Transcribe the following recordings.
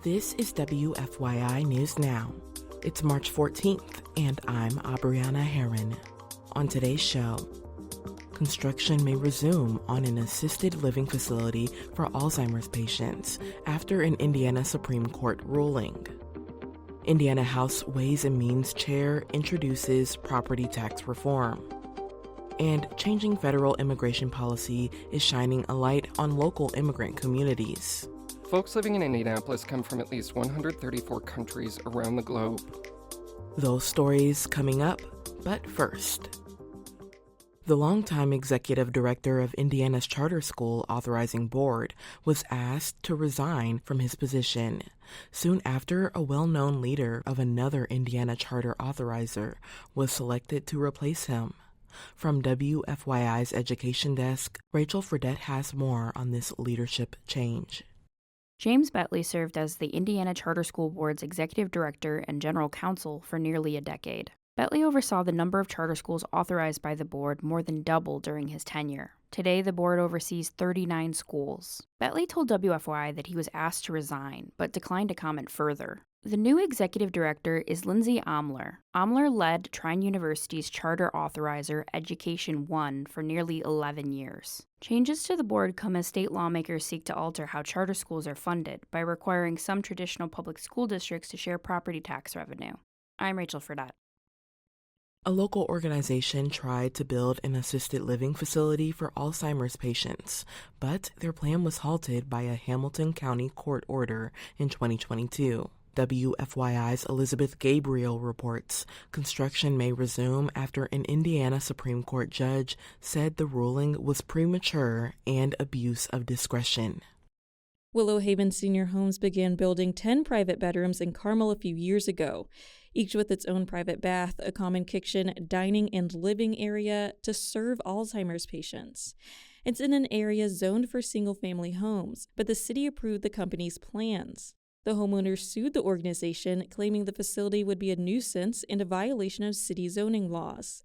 This is WFYI News Now. It's March 14th, and I'm Abriana Herron. On today's show, construction may resume on an assisted living facility for Alzheimer's patients after an Indiana Supreme Court ruling. Indiana House Ways and Means Chair introduces property tax reform. And changing federal immigration policy is shining a light on local immigrant communities. Folks living in Indianapolis come from at least 134 countries around the globe. Those stories coming up, but first. The longtime executive director of Indiana's charter school authorizing board was asked to resign from his position soon after a well-known leader of another Indiana charter authorizer was selected to replace him. From WFYI's Education Desk, Rachel Fredette has more on this leadership change. James Bentley served as the Indiana Charter School Board's executive director and general counsel for nearly a decade. Bentley oversaw the number of charter schools authorized by the board more than double during his tenure. Today, the board oversees 39 schools. Bentley told WFYI that he was asked to resign, but declined to comment further. The new executive director is Lindsay Omler. Omler led Trine University's charter authorizer, Education One, for nearly 11 years. Changes to the board come as state lawmakers seek to alter how charter schools are funded by requiring some traditional public school districts to share property tax revenue. I'm Rachel Fredette. A local organization tried to build an assisted living facility for Alzheimer's patients, but their plan was halted by a Hamilton County court order in 2022. WFYI's Elizabeth Gabriel reports construction may resume after an Indiana Supreme Court judge said the ruling was premature and abuse of discretion. Willow Haven Senior Homes began building 10 private bedrooms in Carmel a few years ago, each with its own private bath, a common kitchen, dining, and living area to serve Alzheimer's patients. It's in an area zoned for single-family homes, but the city approved the company's plans. The homeowners sued the organization, claiming the facility would be a nuisance and a violation of city zoning laws.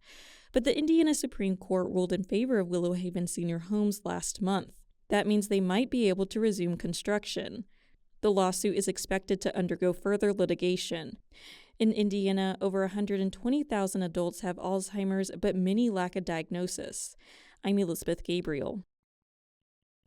But the Indiana Supreme Court ruled in favor of Willow Haven Senior Homes last month. That means they might be able to resume construction. The lawsuit is expected to undergo further litigation. In Indiana, over 120,000 adults have Alzheimer's, but many lack a diagnosis. I'm Elizabeth Gabriel.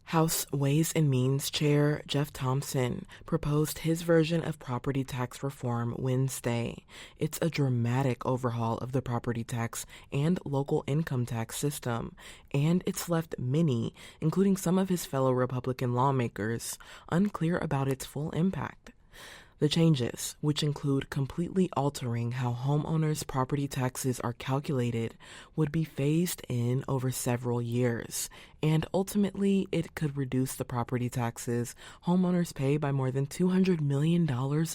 House Ways and Means Chair Jeff Thompson proposed his version of property tax reform Wednesday. It's a dramatic overhaul of the property tax and local income tax system, and it's left many, including some of his fellow Republican lawmakers, unclear about its full impact. The changes, which include completely altering how homeowners' property taxes are calculated, would be phased in over several years, and ultimately it could reduce the property taxes homeowners pay by more than $200 million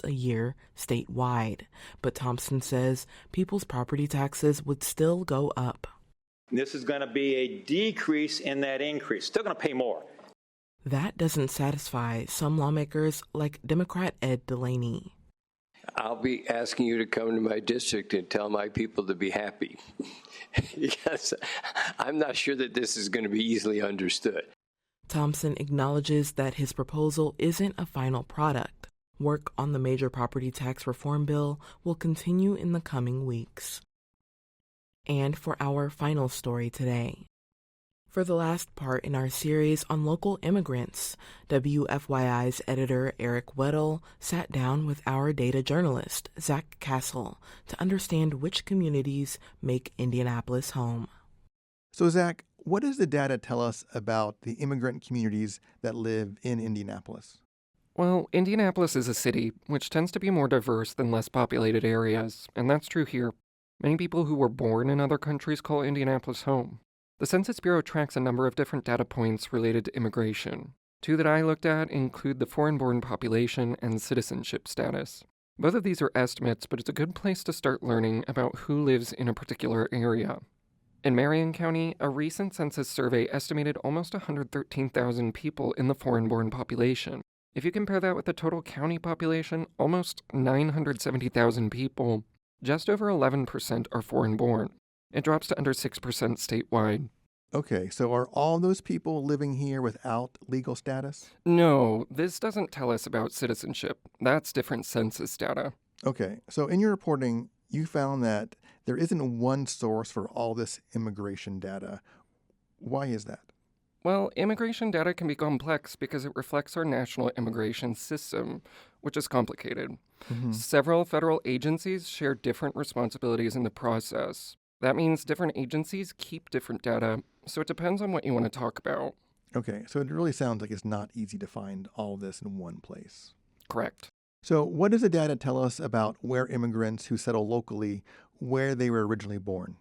a year statewide. But Thompson says people's property taxes would still go up. This is going to be a decrease in that increase. Still going to pay more. That doesn't satisfy some lawmakers like Democrat Ed Delaney. I'll be asking you to come to my district and tell my people to be happy. Because I'm not sure that this is going to be easily understood. Thompson acknowledges that his proposal isn't a final product. Work on the major property tax reform bill will continue in the coming weeks. And for our final story today. For the last part in our series on local immigrants, WFYI's editor Eric Weddle sat down with our data journalist, Zach Castle, to understand which communities make Indianapolis home. So, Zach, what does the data tell us about the immigrant communities that live in Indianapolis? Well, Indianapolis is a city which tends to be more diverse than less populated areas, and that's true here. Many people who were born in other countries call Indianapolis home. The Census Bureau tracks a number of different data points related to immigration. Two that I looked at include the foreign-born population and citizenship status. Both of these are estimates, but it's a good place to start learning about who lives in a particular area. In Marion County, a recent census survey estimated almost 113,000 people in the foreign-born population. If you compare that with the total county population, almost 970,000 people, just over 11% are foreign-born. It drops to under 6% statewide. Okay, so are all those people living here without legal status? No, this doesn't tell us about citizenship. That's different census data. Okay, so in your reporting, you found that there isn't one source for all this immigration data. Why is that? Well, immigration data can be complex because it reflects our national immigration system, which is complicated. Several federal agencies share different responsibilities in the process. That means different agencies keep different data, so it depends on what you want to talk about. Okay, so it really sounds like it's not easy to find all of this in one place. Correct. So what does the data tell us about where immigrants who settle locally, where they were originally born?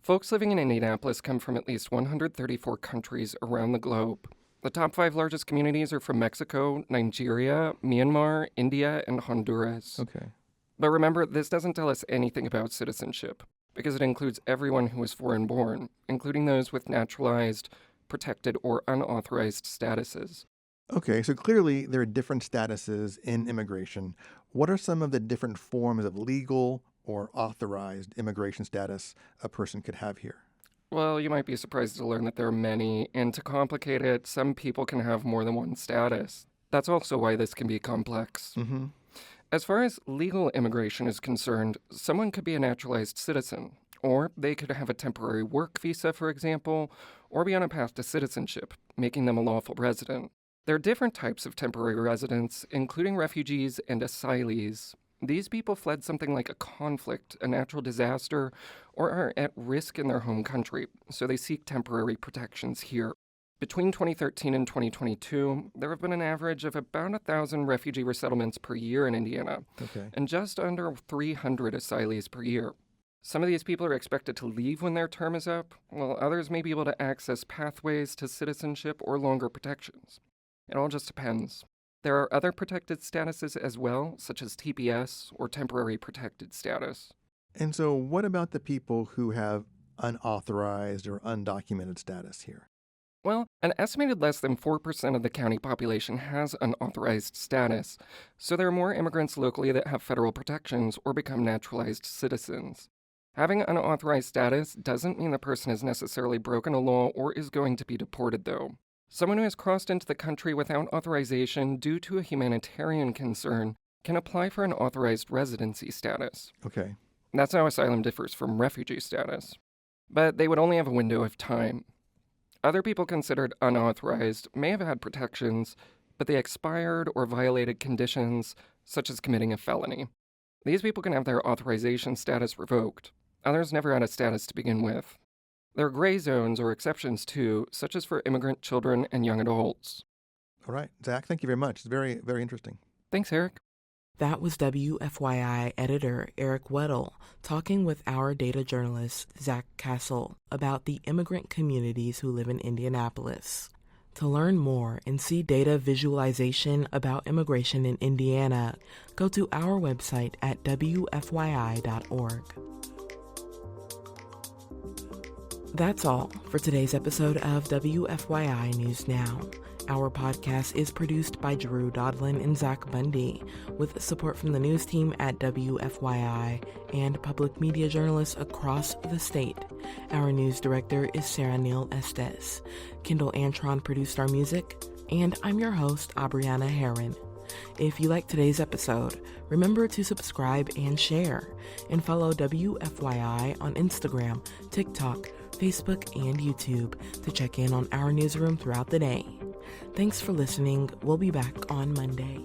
Folks living in Indianapolis come from at least 134 countries around the globe. The top 5 largest communities are from Mexico, Nigeria, Myanmar, India, and Honduras. Okay. But remember, this doesn't tell us anything about citizenship, because it includes everyone who is foreign-born, including those with naturalized, protected, or unauthorized statuses. Okay, so clearly there are different statuses in immigration. What are some of the different forms of legal or authorized immigration status a person could have here? Well, you might be surprised to learn that there are many, and to complicate it, some people can have more than one status. That's also why this can be complex. As far as legal immigration is concerned, someone could be a naturalized citizen, or they could have a temporary work visa, for example, or be on a path to citizenship, making them a lawful resident. There are different types of temporary residents, including refugees and asylees. These people fled something like a conflict, a natural disaster, or are at risk in their home country, so they seek temporary protections here. Between 2013 and 2022, there have been an average of about 1,000 refugee resettlements per year in Indiana, and just under 300 asylees per year. Some of these people are expected to leave when their term is up, while others may be able to access pathways to citizenship or longer protections. It all just depends. There are other protected statuses as well, such as TPS or temporary protected status. And so what about the people who have unauthorized or undocumented status here? Well, an estimated less than 4% of the county population has unauthorized status, so there are more immigrants locally that have federal protections or become naturalized citizens. Having unauthorized status doesn't mean the person has necessarily broken a law or is going to be deported, though. Someone who has crossed into the country without authorization due to a humanitarian concern can apply for an authorized residency status. Okay. That's how asylum differs from refugee status. But they would only have a window of time. Other people considered unauthorized may have had protections, but they expired or violated conditions, such as committing a felony. These people can have their authorization status revoked. Others never had a status to begin with. There are gray zones or exceptions too, such as for immigrant children and young adults. All right. Zach, thank you very much. It's very, very interesting. Thanks, Eric. That was WFYI editor Eric Weddle talking with our data journalist Zach Castle about the immigrant communities who live in Indianapolis. To learn more and see data visualization about immigration in Indiana, go to our website at WFYI.org. That's all for today's episode of WFYI News Now. Our podcast is produced by Drew Daudelin and Zach Bundy, with support from the news team at WFYI and public media journalists across the state. Our news director is Sarah Neal-Estes. Kendall Antron produced our music, and I'm your host, Abriana Herron. If you like today's episode, remember to subscribe and share, and follow WFYI on Instagram, TikTok, Facebook, and YouTube to check in on our newsroom throughout the day. Thanks for listening. We'll be back on Monday.